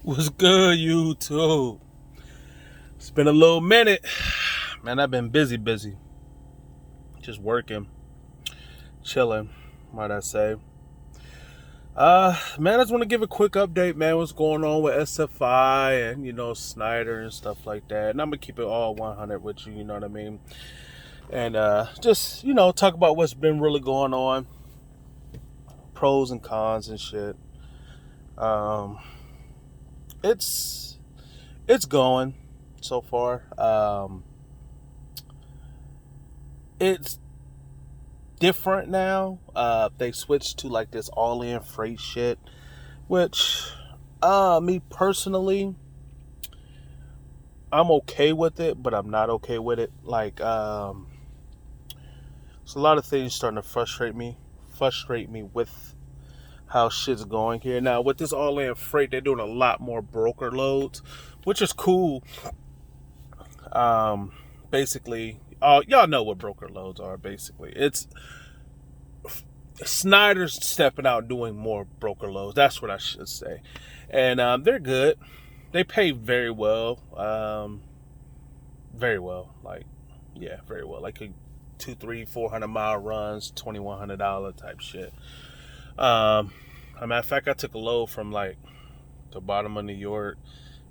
What's good, YouTube? It's been a little minute. Man, I've been busy. Just working, chilling, might I say. Man, I just want to give a quick update, man. What's going on with SFI and, Schneider and stuff like that. And I'm going to keep it all 100 with you, you know what I mean? And just, talk about what's been really going on, pros and cons and shit. Um, it's it's going so far. It's different now. They switched to like this all-in freight shit, which, me personally, I'm okay with it, but I'm not okay with it. Like, so a lot of things starting to frustrate me with how shit's going here. Now, with this all-in freight, they're doing a lot more broker loads, which is cool. Basically, y'all know what broker loads are. Basically, it's Schneider's stepping out doing more broker loads. That's what I should say. And they're good. They pay very well. Very well. Like, yeah, very well. Like a 200, 300, 400 mile runs, $2,100 type shit. As a matter of fact, I took a load from like the bottom of New York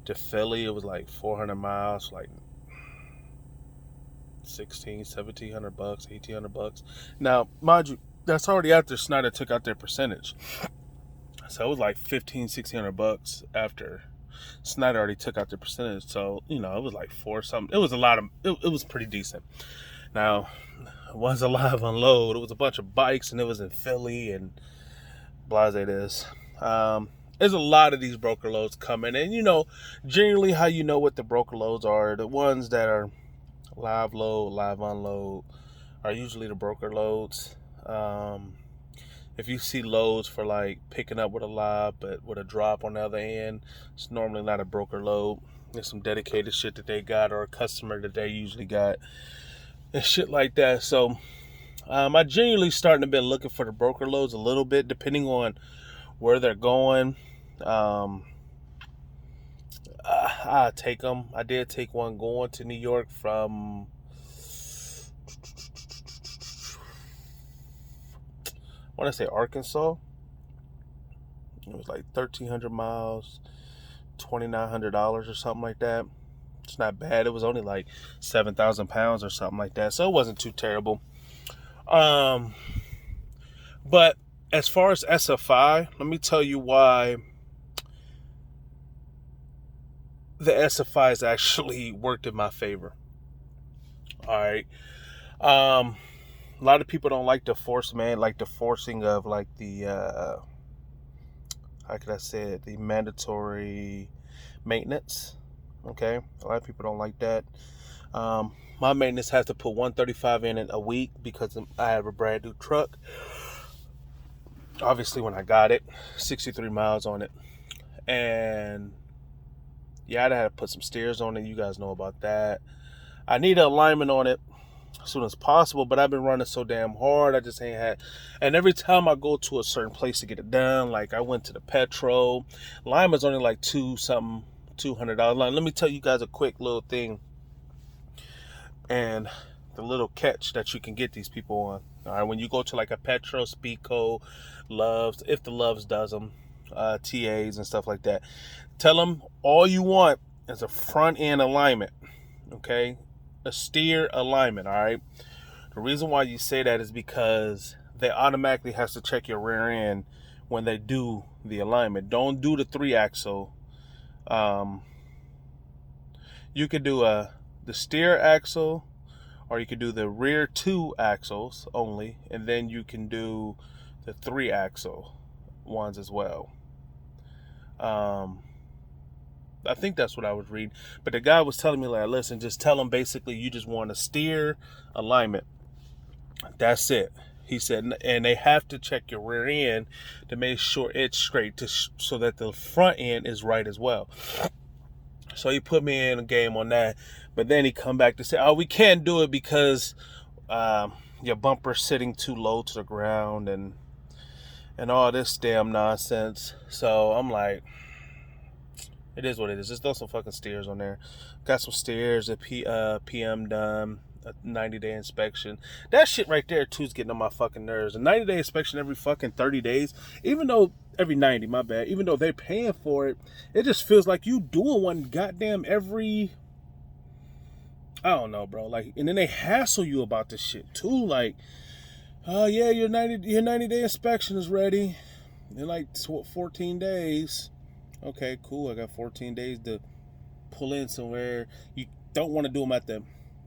to Philly. It was like 400 miles, like 1,700 bucks, $1,800. Now, mind you, that's already after Schneider took out their percentage. So it was like 1,500, 1,600 bucks after Schneider already took out their percentage. So, it was like four something. It was a lot of, it was pretty decent. Now, it was a live unload. It was a bunch of bikes and it was in Philly and blase this. There's a lot of these broker loads coming. And, generally how you know what the broker loads are, the ones that are live load, live unload are usually the broker loads. If you see loads for like picking up with a live but with a drop on the other end, it's normally not a broker load. There's some dedicated shit that they got or a customer that they usually got and shit like that. So I genuinely starting to been looking for the broker loads a little bit, depending on where they're going. I take them. I did take one going to New York from, I want to say Arkansas. It was like 1,300 miles, $2,900 or something like that. It's not bad. It was only like 7,000 pounds or something like that, so it wasn't too terrible. But as far as SFI, let me tell you why the SFI has actually worked in my favor. All right. A lot of people don't like the forcing of like the how could I say it, the mandatory maintenance. Okay, a lot of people don't like that. My maintenance has to put 135 in it a week because I have a brand new truck. Obviously, when I got it, 63 miles on it, and yeah, I had to put some steers on it. You guys know about that. I need an alignment on it as soon as possible, but I've been running so damn hard, I just ain't had. And every time I go to a certain place to get it done, like I went to the Petro, alignment's only like $200. Let me tell you guys a quick little thing, and the little catch that you can get these people on. All right, when you go to like a Petro, Speedco, Loves, if the Loves does them, TAs and stuff like that, tell them all you want is a front end alignment, okay? A steer alignment, all right? The reason why you say that is because they automatically has to check your rear end when they do the alignment. Don't do the 3-axle. You could do the steer axle, or you could do the rear 2 axles only, and then you can do the 3-axle ones as well. I think that's what I was reading. But the guy was telling me, like, listen, just tell them basically you just want a steer alignment. That's it. He said, and they have to check your rear end to make sure it's straight so that the front end is right as well. So he put me in a game on that. But then he come back to say, oh, we can't do it because your bumper's sitting too low to the ground and all this damn nonsense. So I'm like, It is what it is. Just throw some fucking steers on there. Got some steers, a PM done, a 90-day inspection. That shit right there, too, is getting on my fucking nerves. A 90-day inspection every fucking 30 days, even though, every 90, my bad, even though they're paying for it, it just feels like you doing one goddamn every, I don't know, bro. Like, and then they hassle you about this shit, too. Like, oh, yeah, your 90-day inspection is ready in like 14 days. Okay, cool. I got 14 days to pull in somewhere. You don't want to do them at the,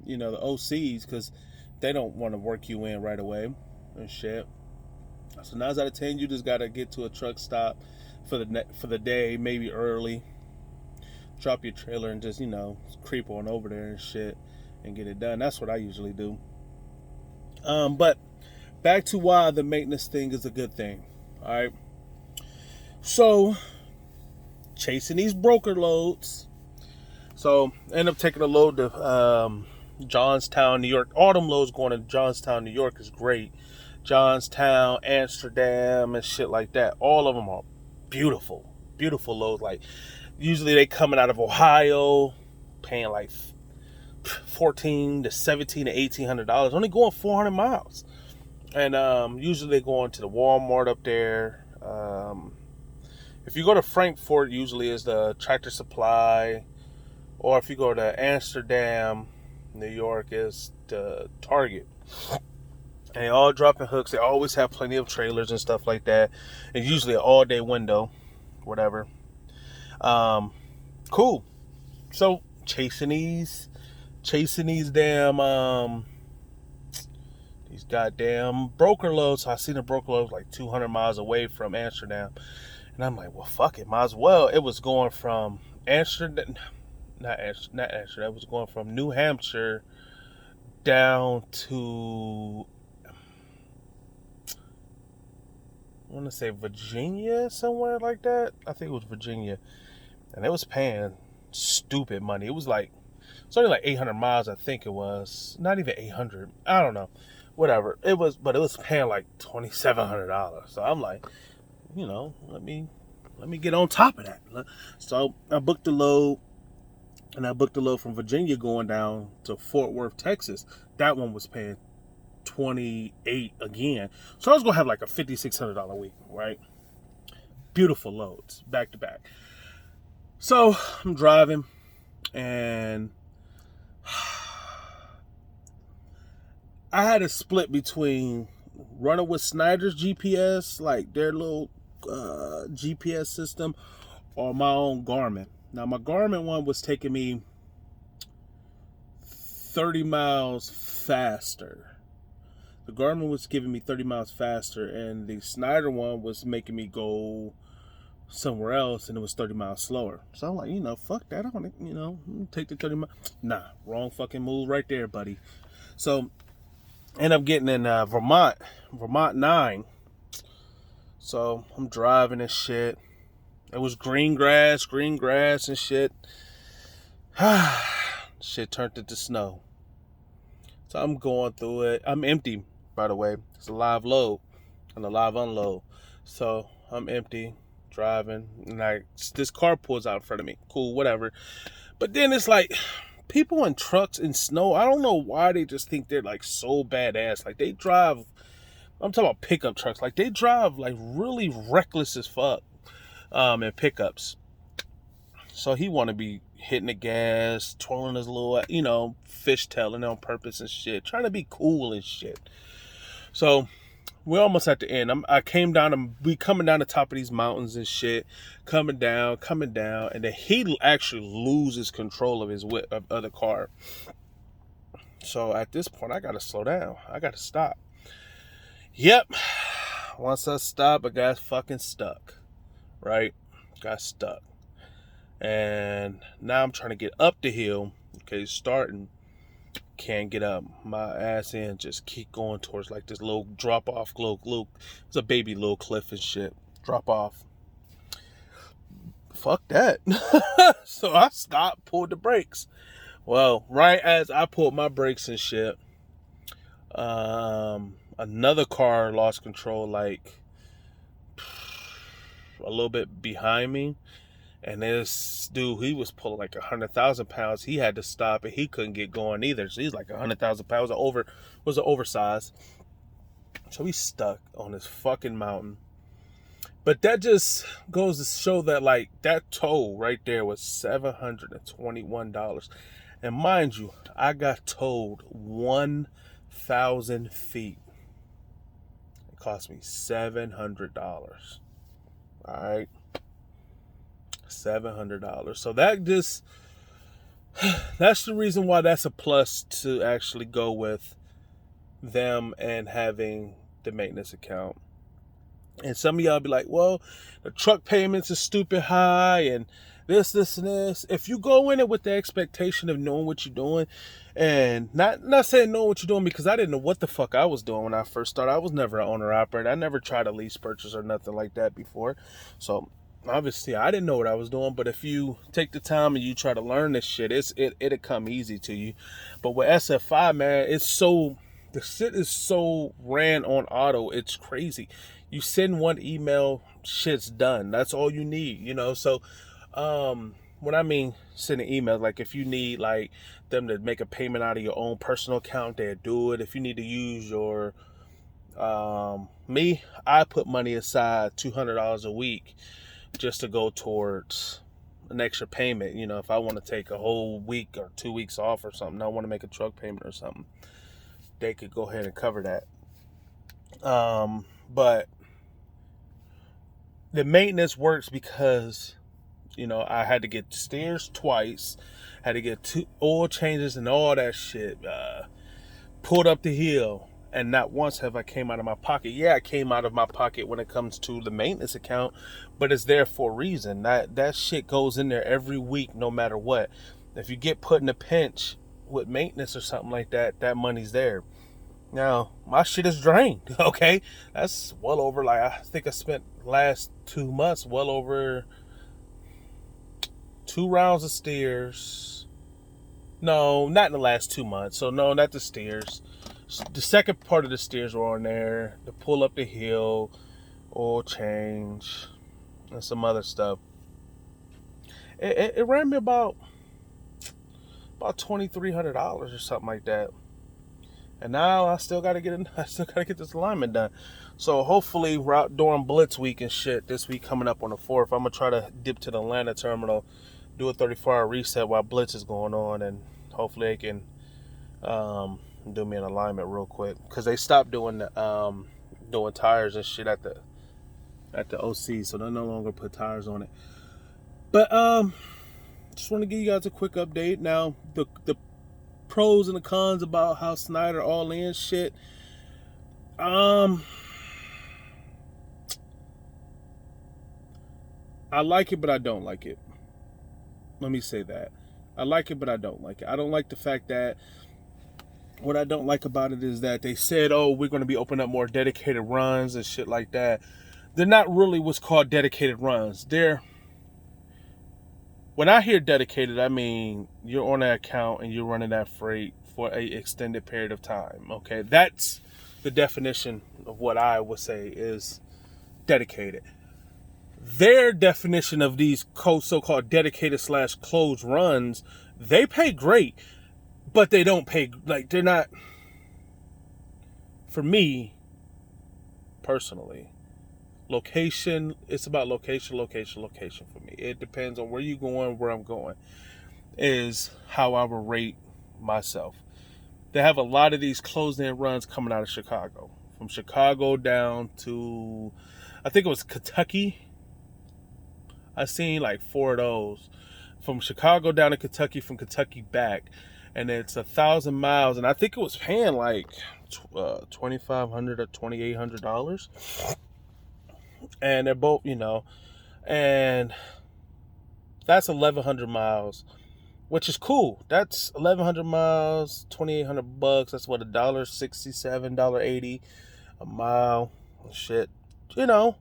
the OCs because they don't want to work you in right away and shit. So 9 out of 10, you just gotta get to a truck stop for the day, maybe early. Drop your trailer and just creep on over there and shit and get it done. That's what I usually do. But back to why the maintenance thing is a good thing. All right. So, chasing these broker loads. So, end up taking a load to Johnstown, New York. All them loads going to Johnstown, New York is great. Johnstown, Amsterdam, and shit like that. All of them are beautiful. Beautiful loads. Like, usually they coming out of Ohio, paying like $1,400 to $1,700 to $1,800. Only going 400 miles. And usually they go into the Walmart up there. If you go to Frankfurt, usually is the Tractor Supply. Or if you go to Amsterdam, New York, is the Target. And they all dropping hooks. They always have plenty of trailers and stuff like that. It's usually an all-day window, whatever. Cool. So, chasing these damn, these goddamn broker loads. So I seen a broker load like 200 miles away from Amsterdam. And I'm like, well, fuck it, might as well. It was going from Amsterdam, not Amsterdam. It was going from New Hampshire down to, I want to say Virginia, somewhere like that. I think it was Virginia. And it was paying stupid money. It was like, it's only like 800 miles, I think it was. Not even 800. I don't know. Whatever. It was paying like $2,700. So I'm like, let me get on top of that. So I booked the load, and I booked the load from Virginia going down to Fort Worth, Texas. That one was paying $28 again. So I was gonna have like a $5,600 week, right? Beautiful loads, back to back. So I'm driving, and I had a split between running with Schneider's GPS, like their little GPS system, or my own Garmin. Now my Garmin one was taking me 30 miles faster. The Garmin was giving me 30 miles faster, and the Schneider one was making me go somewhere else, and it was 30 miles slower. So I'm like, fuck that. I want to, take the 30 miles. Nah, wrong fucking move right there, buddy. So end up getting in Vermont 9. So I'm driving and shit. It was green grass and shit. Shit turned into snow. So I'm going through it. I'm empty, by the way. It's a live load and a live unload. So I'm empty, driving, and this car pulls out in front of me. Cool, whatever. But then it's like, people in trucks in snow, I don't know why they just think they're like so badass. Like they drive, I'm talking about pickup trucks. Like they drive like really reckless as fuck in pickups. So he want to be hitting the gas, twirling his little, fishtailing on purpose and shit, trying to be cool and shit. So we're almost at the end. We coming down the top of these mountains and shit, coming down, and then he actually loses control of his of the car. So at this point, I gotta slow down. I gotta stop. Yep. Once I stop, I got fucking stuck. Right? Got stuck. And now I'm trying to get up the hill. Okay, starting. Can't get up. My ass end just keep going towards like this little drop off, it's a baby little cliff and shit. Drop off. Fuck that. So I stopped, pulled the brakes. Well, right as I pulled my brakes and shit, another car lost control like a little bit behind me, And this dude, he was pulling like 100,000 pounds. He had to stop, and he couldn't get going either. So he's like 100,000 pounds. Was an oversized. So he's stuck on this fucking mountain. But that just goes to show that, like, that toll right there was $721. And mind you, I got towed 1,000 feet. It cost me $700. All right. $700. So that's the reason why that's a plus to actually go with them and having the maintenance account. And some of y'all be like, well, the truck payments are stupid high and this, and this. If you go in it with the expectation of knowing what you're doing, and not saying knowing what you're doing, because I didn't know what the fuck I was doing when I first started. I was never an owner-operator. I never tried a lease purchase or nothing like that before. So obviously I didn't know what I was doing. But if you take the time and you try to learn this shit, it'll come easy to you. But with SFI, man, the shit is so ran on auto. It's crazy. You send one email, shit's done. That's all you need, you know. So when I mean sending emails, like if you need like them to make a payment out of your own personal account, they'll do it. If you need to use your I put money aside $200 a week just to go towards an extra payment. You know, if I want to take a whole week or 2 weeks off or something, I want to make a truck payment or something, they could go ahead and cover that. But the maintenance works because, you know, I had to get steers twice, had to get 2 oil changes and all that shit, pulled up the hill, and not once have I came out of my pocket. Yeah, I came out of my pocket when it comes to the maintenance account, but it's there for a reason. That shit goes in there every week, no matter what. If you get put in a pinch with maintenance or something like that, that money's there. Now, my shit is drained, okay? That's well over, like, I think I spent last 2 months well over 2 rounds of steers. No, not in the last 2 months. So, no, not the steers. The second part of the steers were on there. The pull up the hill, oil change, and some other stuff. It ran me about $2,300 or something like that. And now I still gotta get this alignment done. So hopefully during Blitz week and shit, this week coming up on the 4th, I'm gonna try to dip to the Atlanta terminal, do a 34-hour reset while Blitz is going on, and hopefully they can do me an alignment real quick, because they stopped doing tires and shit at the OC, so they no longer put tires on it. But just want to give you guys a quick update. Now the pros and the cons about how Schneider all in shit. I like it, but I don't like it. Let me say that. I like it, but I don't like it. I don't like the fact that, what I don't like about it is that they said, oh, we're going to be opening up more dedicated runs and shit like that. They're not really what's called dedicated runs. When I hear dedicated, I mean you're on that account and you're running that freight for an extended period of time. Okay, that's the definition of what I would say is dedicated. Their definition of these so-called dedicated / closed runs, they pay great, but they don't pay, like, they're not, for me personally, location, it's about location for me. It depends on where you're going, where I'm going, is how I will rate myself. They have a lot of these closed-in runs coming out of Chicago. From Chicago down to, I think it was Kentucky. I seen like 4 of those. From Chicago down to Kentucky, from Kentucky back. And it's 1,000 miles. And I think it was paying like $2,500 or $2,800. And they're both, you know, and that's 1,100 miles, which is cool. That's 1,100 miles, $2,800. That's what, $1.67, $1.80 a mile. Shit, you know,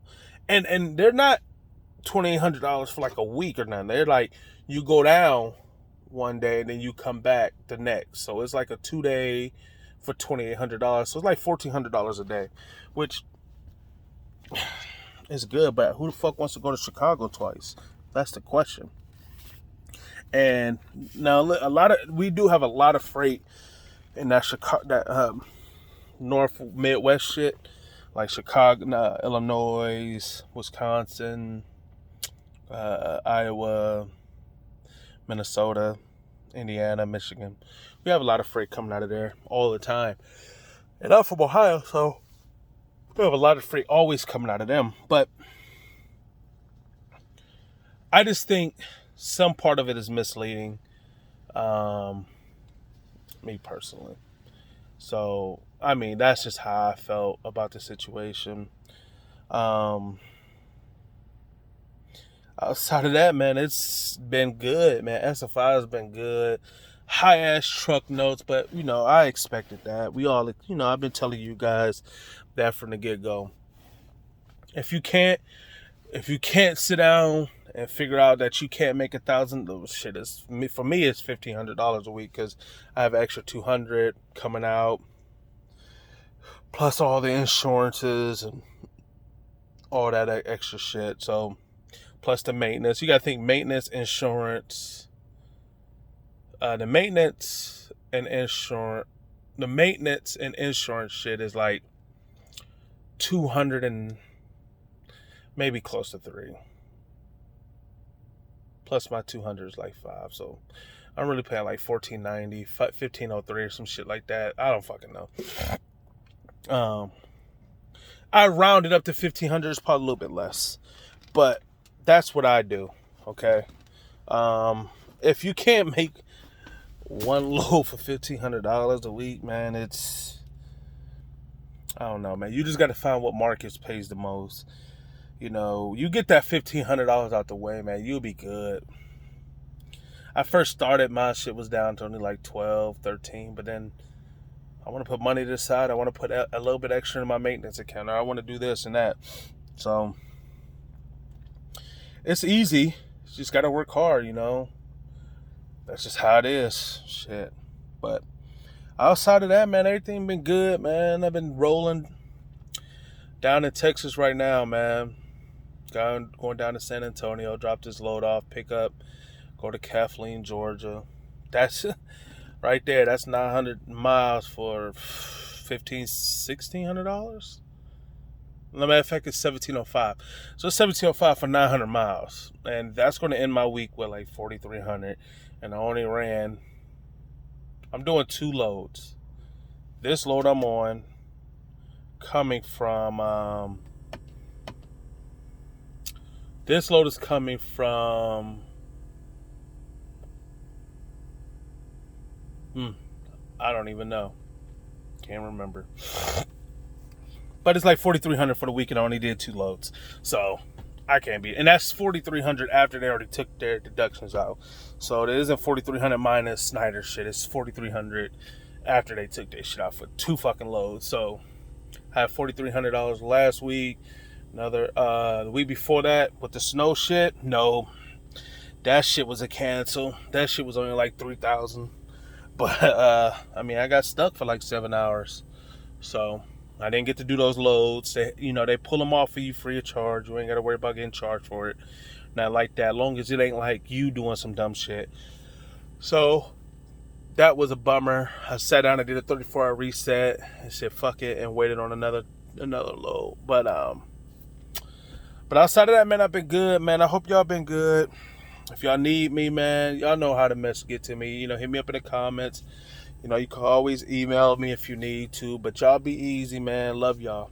and they're not $2,800 for like a week or nothing. They're like, you go down one day and then you come back the next. So it's like a 2-day for $2,800. So it's like $1,400 a day, which is good. But who the fuck wants to go to Chicago twice? That's the question. And now we do have a lot of freight in that Chicago, that North Midwest shit, like Chicago, Illinois, Wisconsin, Iowa, Minnesota, Indiana, Michigan. We have a lot of freight coming out of there all the time. And I'm from Ohio, so we have a lot of freight always coming out of them. But I just think some part of it is misleading, me personally. So, I mean, that's just how I felt about the situation. Outside of that, man, it's been good, man. SFI has been good. High ass truck notes, but I expected that. We all, I've been telling you guys that from the get go. If you can't sit down and figure out that you can't make $1,000, shit is for me. It's $1,500 a week because I have extra $200 coming out, plus all the insurances and all that extra shit. So plus the maintenance, you gotta think maintenance, insurance, the maintenance and insurance shit is like 200 and maybe close to 3. Plus my 200 is like 5, so I'm really paying like $1,490, $1,503 or some shit like that. I don't fucking know. I rounded up to $1,500. It's probably a little bit less, but that's what I do. Okay. If you can't make one load for $1,500 a week, man, I don't know, man. You just got to find what markets pays the most. You get that $1,500 out the way, man, you'll be good. I first started, my shit was down to only like 12, 13, but then I want to put money to the side. I want to put a little bit extra in my maintenance account, or I want to do this and that. So it's easy. You just got to work hard, That's just how it is. Shit. But outside of that, man, everything been good, man. I've been rolling down in Texas right now, man. Going down to San Antonio, drop this load off, pick up, go to Kathleen, Georgia. That's right there. That's 900 miles for $1,600. Matter of fact, it's 1,705. So it's 1,705 for 900 miles, and that's going to end my week with like 4,300. And I only ran. I'm doing 2 loads. This load I'm on, coming from. This load is coming from. I don't even know. Can't remember. But it's like 4,300 for the week, and I only did 2 loads. So I can't beat it. And that's 4,300 after they already took their deductions out. So it isn't 4,300 minus Schneider shit. It's 4,300 after they took their shit out for 2 fucking loads. So I had $4,300 last week. Another the week before that with the snow shit. No, that shit was a cancel. That shit was only like 3,000. But I mean, I got stuck for like 7 hours. So I didn't get to do those loads. They pull them off for you free of charge. You ain't got to worry about getting charged for it. Not like that, long as it ain't like you doing some dumb shit. So that was a bummer. I sat down and did a 34-hour reset and said fuck it and waited on another load. But outside of that, man, I've been good, man. I hope y'all been good. If y'all need me, man, y'all know how to get to me. Hit me up in the comments. You can always email me if you need to. But y'all be easy, man. Love y'all.